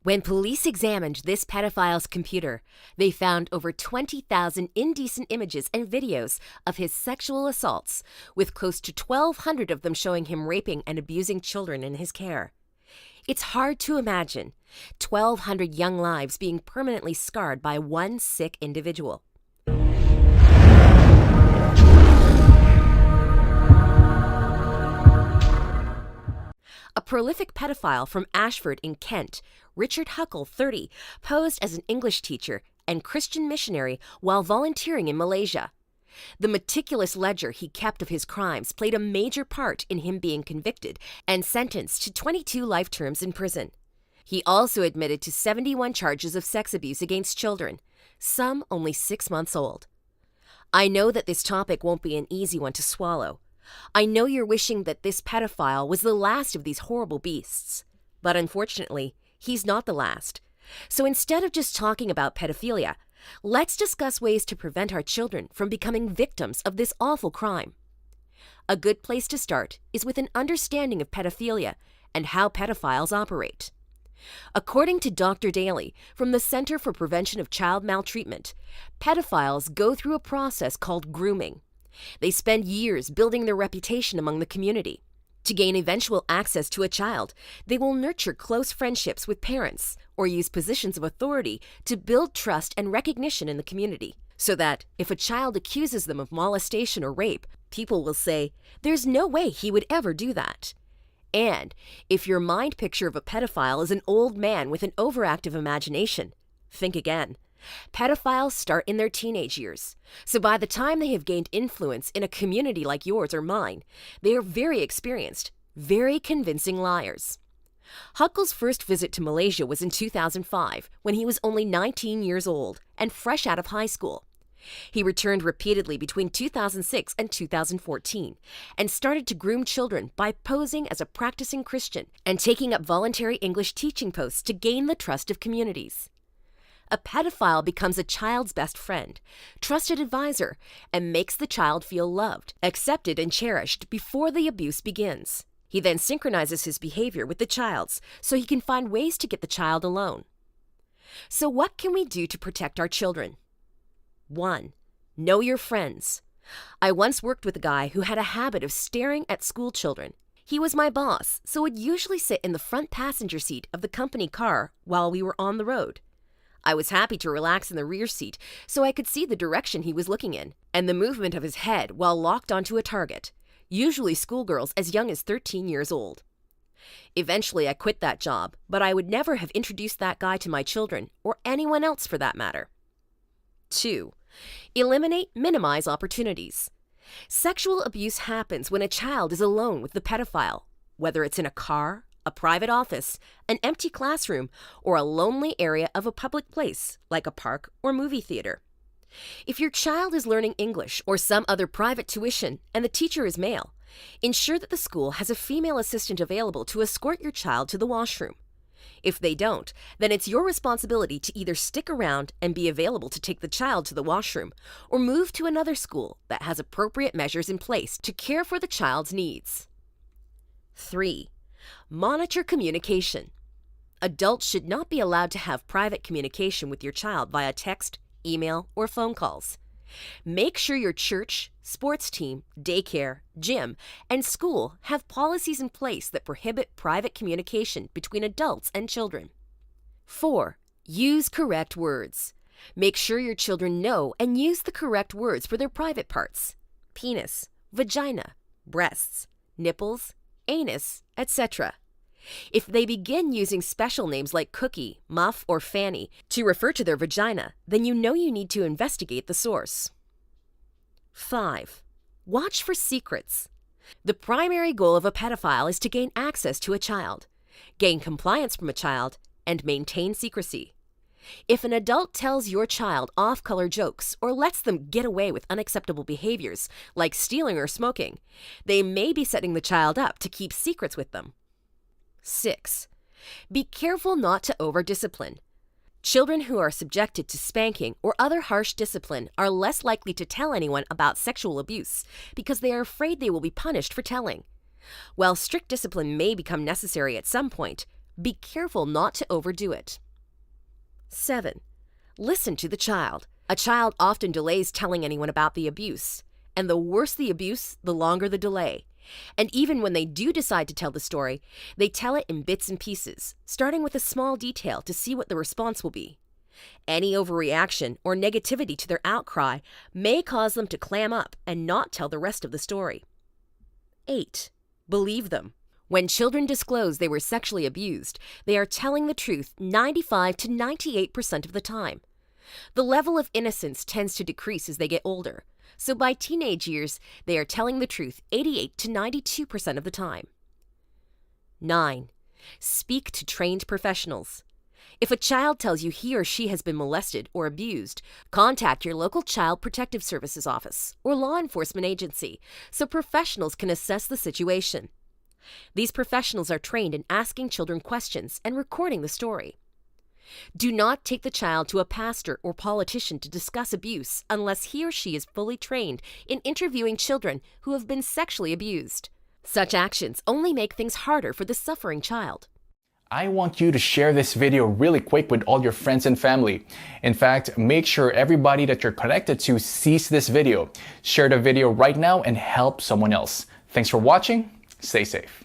When police examined this pedophile's computer, they found over 20,000 indecent images and videos of his sexual assaults, with close to 1,200 of them showing him raping and abusing children in his care. It's hard to imagine 1,200 young lives being permanently scarred by one sick individual. A prolific pedophile from Ashford in Kent, Richard Huckle, 30, posed as an English teacher and Christian missionary while volunteering in Malaysia. The meticulous ledger he kept of his crimes played a major part in him being convicted and sentenced to 22 life terms in prison. He also admitted to 71 charges of sex abuse against children, some only 6 months old. I know that this topic won't be an easy one to swallow. I know you're wishing that this pedophile was the last of these horrible beasts. But unfortunately, he's not the last. So instead of just talking about pedophilia, let's discuss ways to prevent our children from becoming victims of this awful crime. A good place to start is with an understanding of pedophilia and how pedophiles operate. According to Dr. Daly from the Center for Prevention of Child Maltreatment, pedophiles go through a process called grooming. They spend years building their reputation among the community. To gain eventual access to a child, they will nurture close friendships with parents or use positions of authority to build trust and recognition in the community, so that if a child accuses them of molestation or rape, people will say, "There's no way he would ever do that." And if your mind picture of a pedophile is an old man with an overactive imagination, think again. Pedophiles start in their teenage years, so by the time they have gained influence in a community like yours or mine, they are very experienced, very convincing liars. Huckle's first visit to Malaysia was in 2005, when he was only 19 years old and fresh out of high school. He returned repeatedly between 2006 and 2014 and started to groom children by posing as a practicing Christian and taking up voluntary English teaching posts to gain the trust of communities. A pedophile becomes a child's best friend, trusted advisor, and makes the child feel loved, accepted, and cherished before the abuse begins. He then synchronizes his behavior with the child's so he can find ways to get the child alone. So what can we do to protect our children? 1. Know your friends. I once worked with a guy who had a habit of staring at school children. He was my boss, so would usually sit in the front passenger seat of the company car while we were on the road. I was happy to relax in the rear seat so I could see the direction he was looking in and the movement of his head while locked onto a target, usually schoolgirls as young as 13 years old. Eventually, I quit that job, but I would never have introduced that guy to my children or anyone else for that matter. 2. Minimize opportunities. Sexual abuse happens when a child is alone with the pedophile, whether it's in a car, a private office, an empty classroom, or a lonely area of a public place, like a park or movie theater. If your child is learning English or some other private tuition and the teacher is male, ensure that the school has a female assistant available to escort your child to the washroom. If they don't, then it's your responsibility to either stick around and be available to take the child to the washroom or move to another school that has appropriate measures in place to care for the child's needs. 3. Monitor communication. Adults should not be allowed to have private communication with your child via text, email, or phone calls. Make sure your church, sports team, daycare, gym, and school have policies in place that prohibit private communication between adults and children. 4. Use correct words. Make sure your children know and use the correct words for their private parts: penis, vagina, breasts, nipples, anus, etc. If they begin using special names like cookie, muff, or fanny to refer to their vagina, then you know you need to investigate the source. 5. Watch for secrets. The primary goal of a pedophile is to gain access to a child, gain compliance from a child, and maintain secrecy. If an adult tells your child off-color jokes or lets them get away with unacceptable behaviors like stealing or smoking, they may be setting the child up to keep secrets with them. 6. Be careful not to over-discipline. Children who are subjected to spanking or other harsh discipline are less likely to tell anyone about sexual abuse because they are afraid they will be punished for telling. While strict discipline may become necessary at some point, Be careful not to overdo it. 7. Listen to the child. A child often delays telling anyone about the abuse. And the worse the abuse, the longer the delay. And even when they do decide to tell the story, they tell it in bits and pieces, starting with a small detail to see what the response will be. Any overreaction or negativity to their outcry may cause them to clam up and not tell the rest of the story. 8. Believe them. When children disclose they were sexually abused, they are telling the truth 95 to 98% of the time. The level of innocence tends to decrease as they get older, so by teenage years, they are telling the truth 88 to 92% of the time. 9. Speak to trained professionals. If a child tells you he or she has been molested or abused, contact your local Child Protective Services office or law enforcement agency so professionals can assess the situation. These professionals are trained in asking children questions and recording the story. Do not take the child to a pastor or politician to discuss abuse unless he or she is fully trained in interviewing children who have been sexually abused. Such actions only make things harder for the suffering child. I want you to share this video really quick with all your friends and family. In fact, make sure everybody that you're connected to sees this video. Share the video right now and help someone else. Thanks for watching. Stay safe.